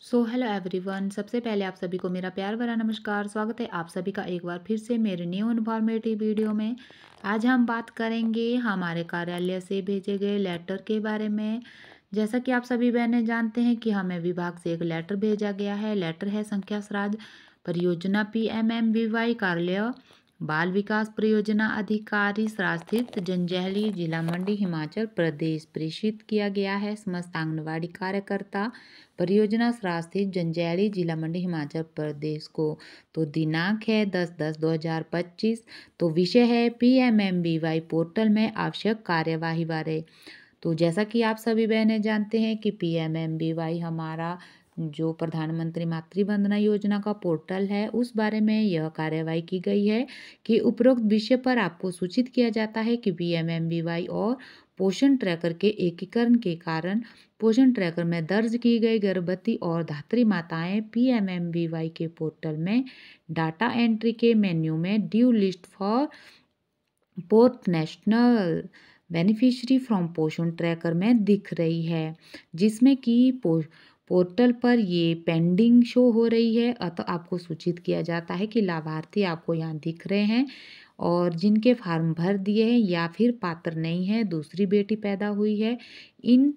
Hello everyone. सबसे पहले आप सभी को मेरा प्यार भरा नमस्कार। स्वागत है आप सभी का एक बार फिर से मेरे न्यू इन्फॉर्मेटिव वीडियो में। आज हम बात करेंगे हमारे कार्यालय से भेजे गए लेटर के बारे में। जैसा कि आप सभी बहनें जानते हैं कि हमें विभाग से एक लेटर भेजा गया है। लेटर है संख्या स्वराज परियोजना PMMBY कार्यालय बाल विकास परियोजना अधिकारी स्थित जंजैहली जिला मंडी हिमाचल प्रदेश प्रेषित किया गया है। समस्त आंगनवाड़ी कार्यकर्ता परियोजना स्थित जंजैहली जिला मंडी हिमाचल प्रदेश को। तो दिनांक है 10/10/2025। तो विषय है PMMBY पोर्टल में आवश्यक कार्यवाही बारे। तो जैसा कि आप सभी बहनें जानते हैं कि PMMBY हमारा जो प्रधानमंत्री मातृ वंदना योजना का पोर्टल है उस बारे में यह कार्यवाही की गई है कि उपरोक्त विषय पर आपको सूचित किया जाता है कि PMMBY और पोषण ट्रैकर के एकीकरण के कारण पोषण ट्रैकर में दर्ज की गई गर्भवती और धात्री माताएं PMMBY के पोर्टल में डाटा एंट्री के मेन्यू में due list for port national beneficiary from Poshan tracker में दिख रही है, जिसमें कि पोर्टल पर ये पेंडिंग शो हो रही है। अतः आपको सूचित किया जाता है कि लाभार्थी आपको यहाँ दिख रहे हैं और जिनके फार्म भर दिए हैं या फिर पात्र नहीं है, दूसरी बेटी पैदा हुई है, इन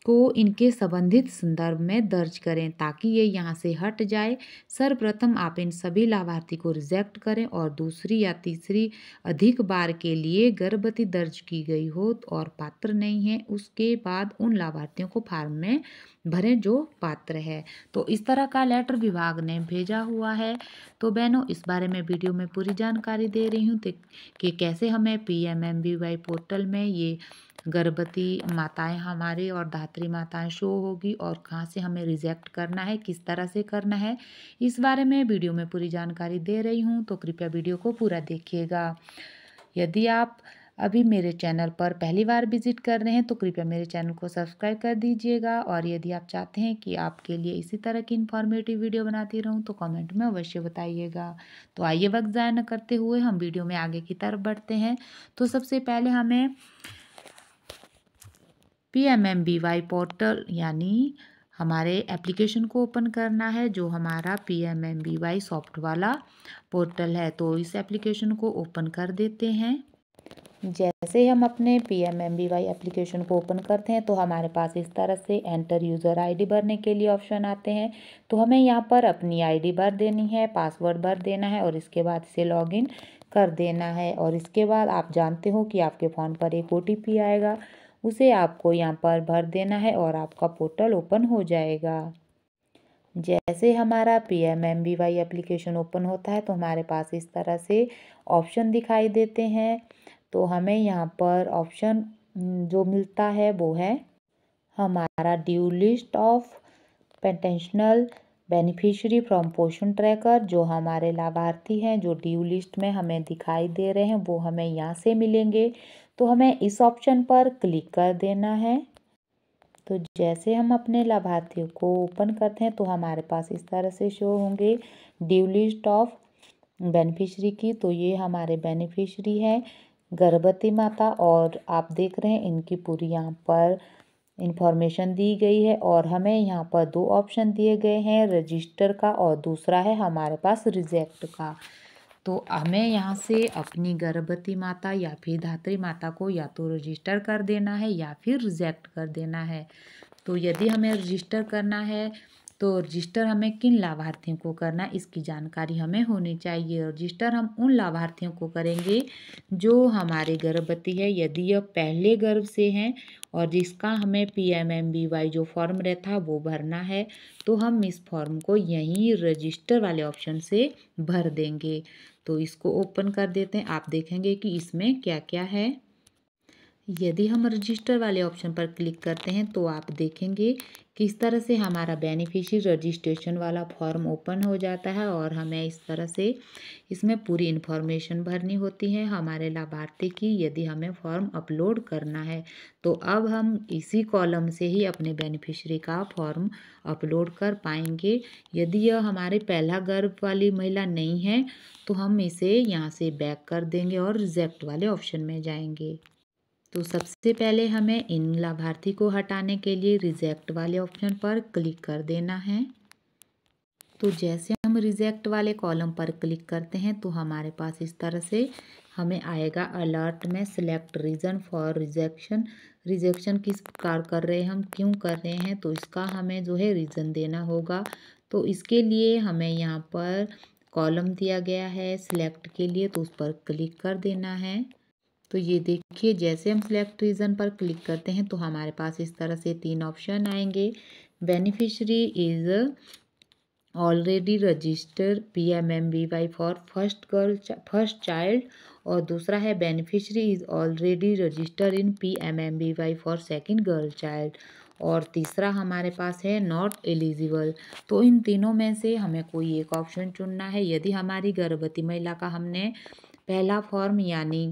को इनके संबंधित संदर्भ में दर्ज करें ताकि ये यहाँ से हट जाए। सर्वप्रथम आप इन सभी लाभार्थी को रिजेक्ट करें और दूसरी या तीसरी अधिक बार के लिए गर्भवती दर्ज की गई हो और पात्र नहीं है, उसके बाद उन लाभार्थियों को फार्म में भरें जो पात्र है। तो इस तरह का लेटर विभाग ने भेजा हुआ है। तो बहनों, इस बारे में वीडियो में पूरी जानकारी दे रही हूँ कि कैसे हमें PMMBY पोर्टल में ये गर्भवती माताएं हमारे और धात्री माताएं शो होगी और कहाँ से हमें रिजेक्ट करना है, किस तरह से करना है, इस बारे में वीडियो में पूरी जानकारी दे रही हूँ। तो कृपया वीडियो को पूरा देखिएगा। यदि आप अभी मेरे चैनल पर पहली बार विजिट कर रहे हैं तो कृपया मेरे चैनल को सब्सक्राइब कर दीजिएगा और यदि आप चाहते हैं कि आपके लिए इसी तरह की इन्फॉर्मेटिव वीडियो बनाती रहूं तो कमेंट में अवश्य बताइएगा। तो आइए वक्त ज़ाया न करते हुए हम वीडियो में आगे की तरफ बढ़ते हैं। तो सबसे पहले हमें PMMBY पोर्टल यानी हमारे एप्लीकेशन को ओपन करना है, जो हमारा PMMBY सॉफ्ट वाला पोर्टल है। तो इस एप्लीकेशन को ओपन कर देते हैं। जैसे ही हम अपने PMMBY एप्लीकेशन को ओपन करते हैं तो हमारे पास इस तरह से एंटर यूज़र ID भरने के लिए ऑप्शन आते हैं। तो हमें यहाँ पर अपनी ID भर देनी है, पासवर्ड भर देना है और इसके बाद इसे लॉगिन कर देना है। और इसके बाद आप जानते हो कि आपके फ़ोन पर एक OTP आएगा, उसे आपको यहाँ पर भर देना है और आपका पोर्टल ओपन हो जाएगा। जैसे हमारा PMMBY एप्लीकेशन ओपन होता है तो हमारे पास इस तरह से ऑप्शन दिखाई देते हैं। तो हमें यहाँ पर ऑप्शन जो मिलता है वो है हमारा due list of potential beneficiary from Poshan tracker. जो हमारे लाभार्थी हैं जो ड्यू लिस्ट में हमें दिखाई दे रहे हैं वो हमें यहाँ से मिलेंगे। तो हमें इस ऑप्शन पर क्लिक कर देना है। तो जैसे हम अपने लाभार्थियों को ओपन करते हैं तो हमारे पास इस तरह से शो होंगे ड्यू लिस्ट ऑफ बेनिफिशियरी की। तो ये हमारे बेनिफिशियरी है गर्भवती माता और आप देख रहे हैं इनकी पूरी यहाँ पर इंफॉर्मेशन दी गई है। और हमें यहाँ पर दो ऑप्शन दिए गए हैं, रजिस्टर का और दूसरा है हमारे पास रिजेक्ट का। तो हमें यहाँ से अपनी गर्भवती माता या फिर धात्री माता को या तो रजिस्टर कर देना है या फिर रिजेक्ट कर देना है। तो यदि हमें रजिस्टर करना है तो रजिस्टर हमें किन लाभार्थियों को करना है इसकी जानकारी हमें होनी चाहिए। रजिस्टर हम उन लाभार्थियों को करेंगे जो हमारे गर्भवती है, यदि यह पहले गर्भ से हैं और जिसका हमें PMMBY जो फॉर्म रहता है वो भरना है, तो हम इस फॉर्म को यहीं रजिस्टर वाले ऑप्शन से भर देंगे। तो इसको ओपन कर देते हैं। आप देखेंगे कि इसमें क्या क्या है। यदि हम रजिस्टर वाले ऑप्शन पर क्लिक करते हैं तो आप देखेंगे कि इस तरह से हमारा बेनिफिशियरी रजिस्ट्रेशन वाला फॉर्म ओपन हो जाता है और हमें इस तरह से इसमें पूरी इन्फॉर्मेशन भरनी होती है हमारे लाभार्थी की, यदि हमें फॉर्म अपलोड करना है। तो अब हम इसी कॉलम से ही अपने बेनिफिशियरी का फॉर्म अपलोड कर पाएंगे। यदि यह हमारे पहला गर्भ वाली महिला नहीं है तो हम इसे यहाँ से बैक कर देंगे और रिजेक्ट वाले ऑप्शन में जाएंगे। तो सबसे पहले हमें इन लाभार्थी को हटाने के लिए रिजेक्ट वाले ऑप्शन पर क्लिक कर देना है। तो जैसे हम रिजेक्ट वाले कॉलम पर क्लिक करते हैं तो हमारे पास इस तरह से हमें आएगा अलर्ट में select reason for rejection. Rejection किस प्रकार कर रहे हैं, हम क्यों कर रहे हैं, तो इसका हमें जो है रीज़न देना होगा। तो इसके लिए हमें यहाँ पर कॉलम दिया गया है सिलेक्ट के लिए, तो उस पर क्लिक कर देना है। तो ये देखिए जैसे हम सिलेक्ट रीजन पर क्लिक करते हैं तो हमारे पास इस तरह से 3 ऑप्शन आएंगे। Beneficiary is already register PMMBY for first child, और दूसरा है beneficiary is already register in PMMBY for second girl child, और तीसरा हमारे पास है नॉट एलिजिबल। तो इन तीनों में से हमें कोई एक ऑप्शन चुनना है। यदि हमारी गर्भवती महिला का हमने पहला फॉर्म यानी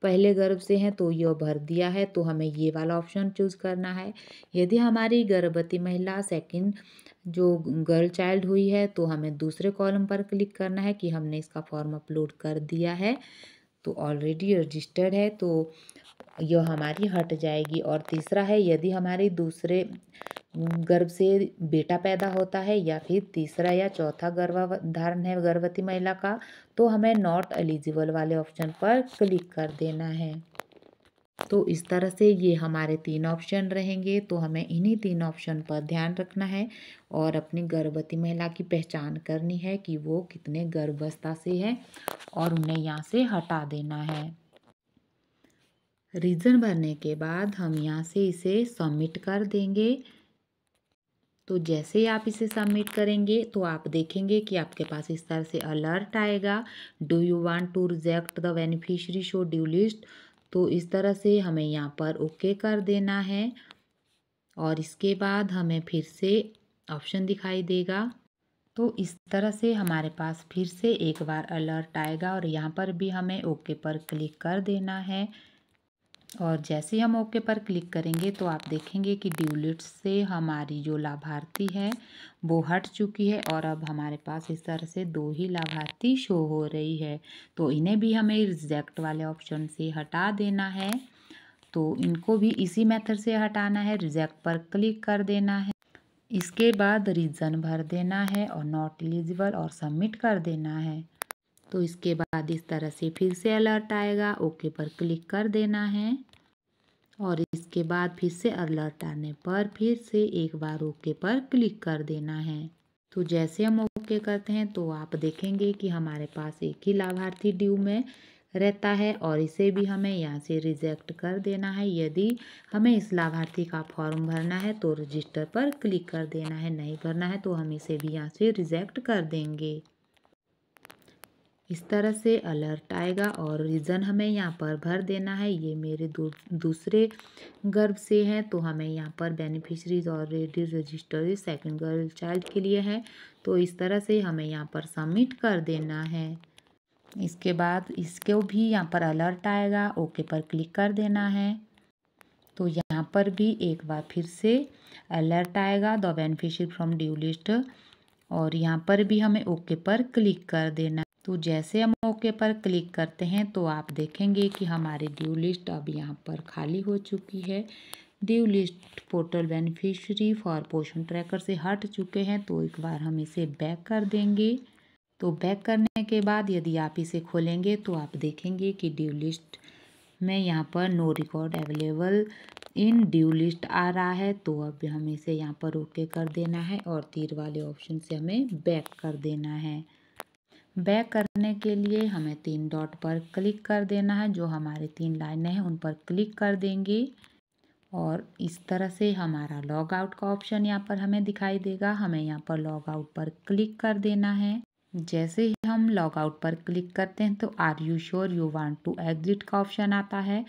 पहले गर्भ से हैं तो यह भर दिया है, तो हमें ये वाला ऑप्शन चूज़ करना है। यदि हमारी गर्भवती महिला सेकंड जो गर्ल चाइल्ड हुई है तो हमें दूसरे कॉलम पर क्लिक करना है कि हमने इसका फॉर्म अपलोड कर दिया है, तो ऑलरेडी रजिस्टर्ड है, तो यह हमारी हट जाएगी। और तीसरा है यदि हमारी दूसरे गर्भ से बेटा पैदा होता है या फिर तीसरा या चौथा गर्भधारण है गर्भवती महिला का, तो हमें नॉट एलिजिबल वाले ऑप्शन पर क्लिक कर देना है। तो इस तरह से ये हमारे 3 ऑप्शन रहेंगे, तो हमें इन्हीं 3 ऑप्शन पर ध्यान रखना है और अपनी गर्भवती महिला की पहचान करनी है कि वो कितने गर्भावस्था से है और उन्हें यहाँ से हटा देना है। रीज़न भरने के बाद हम यहाँ से इसे सबमिट कर देंगे। तो जैसे ही आप इसे सबमिट करेंगे तो आप देखेंगे कि आपके पास इस तरह से अलर्ट आएगा, do you want to reject the beneficiary show due list. तो इस तरह से हमें यहाँ पर ओके कर देना है और इसके बाद हमें फिर से ऑप्शन दिखाई देगा। तो इस तरह से हमारे पास फिर से एक बार अलर्ट आएगा और यहाँ पर भी हमें ओके पर क्लिक कर देना है। और जैसे ही हम ओके पर क्लिक करेंगे तो आप देखेंगे कि ड्यू लिस्ट से हमारी जो लाभार्थी है वो हट चुकी है और अब हमारे पास इस तरह से 2 ही लाभार्थी शो हो रही है। तो इन्हें भी हमें रिजेक्ट वाले ऑप्शन से हटा देना है। तो इनको भी इसी मेथड से हटाना है, रिजेक्ट पर क्लिक कर देना है, इसके बाद रीज़न भर देना है और नॉट एलिजिबल और सबमिट कर देना है। तो इसके बाद इस तरह से फिर से अलर्ट आएगा, ओके पर क्लिक कर देना है और इसके बाद फिर से अलर्ट आने पर फिर से एक बार ओके पर क्लिक कर देना है। तो जैसे हम ओके करते हैं तो आप देखेंगे कि हमारे पास एक ही लाभार्थी ड्यू में रहता है और इसे भी हमें यहाँ से रिजेक्ट कर देना है। यदि हमें इस लाभार्थी का फॉर्म भरना है तो रजिस्टर पर क्लिक कर देना है, नहीं भरना है तो हम इसे भी यहाँ से रिजेक्ट कर देंगे। इस तरह से अलर्ट आएगा और रीज़न हमें यहाँ पर भर देना है। ये मेरे दूसरे गर्भ से हैं तो हमें यहाँ पर beneficiaries already registered second girl child के लिए है, तो इस तरह से हमें यहाँ पर सबमिट कर देना है। इसके बाद इसको भी यहाँ पर अलर्ट आएगा, ओके पर क्लिक कर देना है। तो यहाँ पर भी एक बार फिर से अलर्ट आएगा, the beneficiary from due list, और यहाँ पर भी हमें ओके पर क्लिक कर देना। तो जैसे हम ओके पर क्लिक करते हैं तो आप देखेंगे कि हमारी ड्यू लिस्ट अब यहाँ पर खाली हो चुकी है। Due list portal beneficiary for पोषण ट्रैकर से हट चुके हैं, तो एक बार हम इसे बैक कर देंगे। तो बैक करने के बाद यदि आप इसे खोलेंगे तो आप देखेंगे कि ड्यू लिस्ट में यहाँ पर no record available in due list आ रहा है, तो अब हमें इसे यहाँ पर ओके कर देना है और तीर वाले ऑप्शन से हमें बैक कर देना है। बैक करने के लिए हमें 3 डॉट पर क्लिक कर देना है, जो हमारे 3 लाइनें हैं उन पर क्लिक कर देंगे और इस तरह से हमारा लॉग आउट का ऑप्शन यहाँ पर हमें दिखाई देगा। हमें यहाँ पर लॉग आउट पर क्लिक कर देना है। जैसे ही हम लॉग आउट पर क्लिक करते हैं तो are you sure you want to exit का ऑप्शन आता है,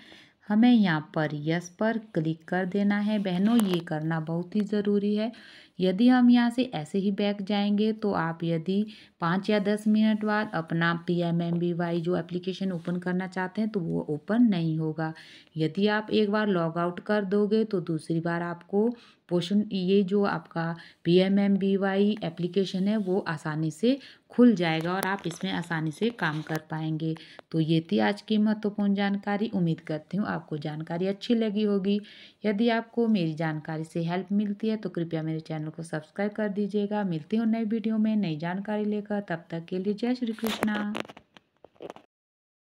हमें यहाँ पर यस पर क्लिक कर देना है। बहनों, ये करना बहुत ही ज़रूरी है। यदि हम यहाँ से ऐसे ही बैक जाएंगे तो आप यदि 5 या 10 मिनट बाद अपना PMMBY जो एप्लीकेशन ओपन करना चाहते हैं तो वो ओपन नहीं होगा। यदि आप एक बार लॉग आउट कर दोगे तो दूसरी बार आपको पोषण ये जो आपका PMMBY एप्लीकेशन है वो आसानी से खुल जाएगा और आप इसमें आसानी से काम कर पाएंगे। तो ये थी आज की महत्वपूर्ण जानकारी। उम्मीद करती हूँ आपको जानकारी अच्छी लगी होगी। यदि आपको मेरी जानकारी से हेल्प मिलती है तो कृपया मेरे चैनल चैनल को सब्सक्राइब कर दीजिएगा। मिलती हूँ नई वीडियो में नई जानकारी लेकर, तब तक के लिए जय श्री कृष्णा।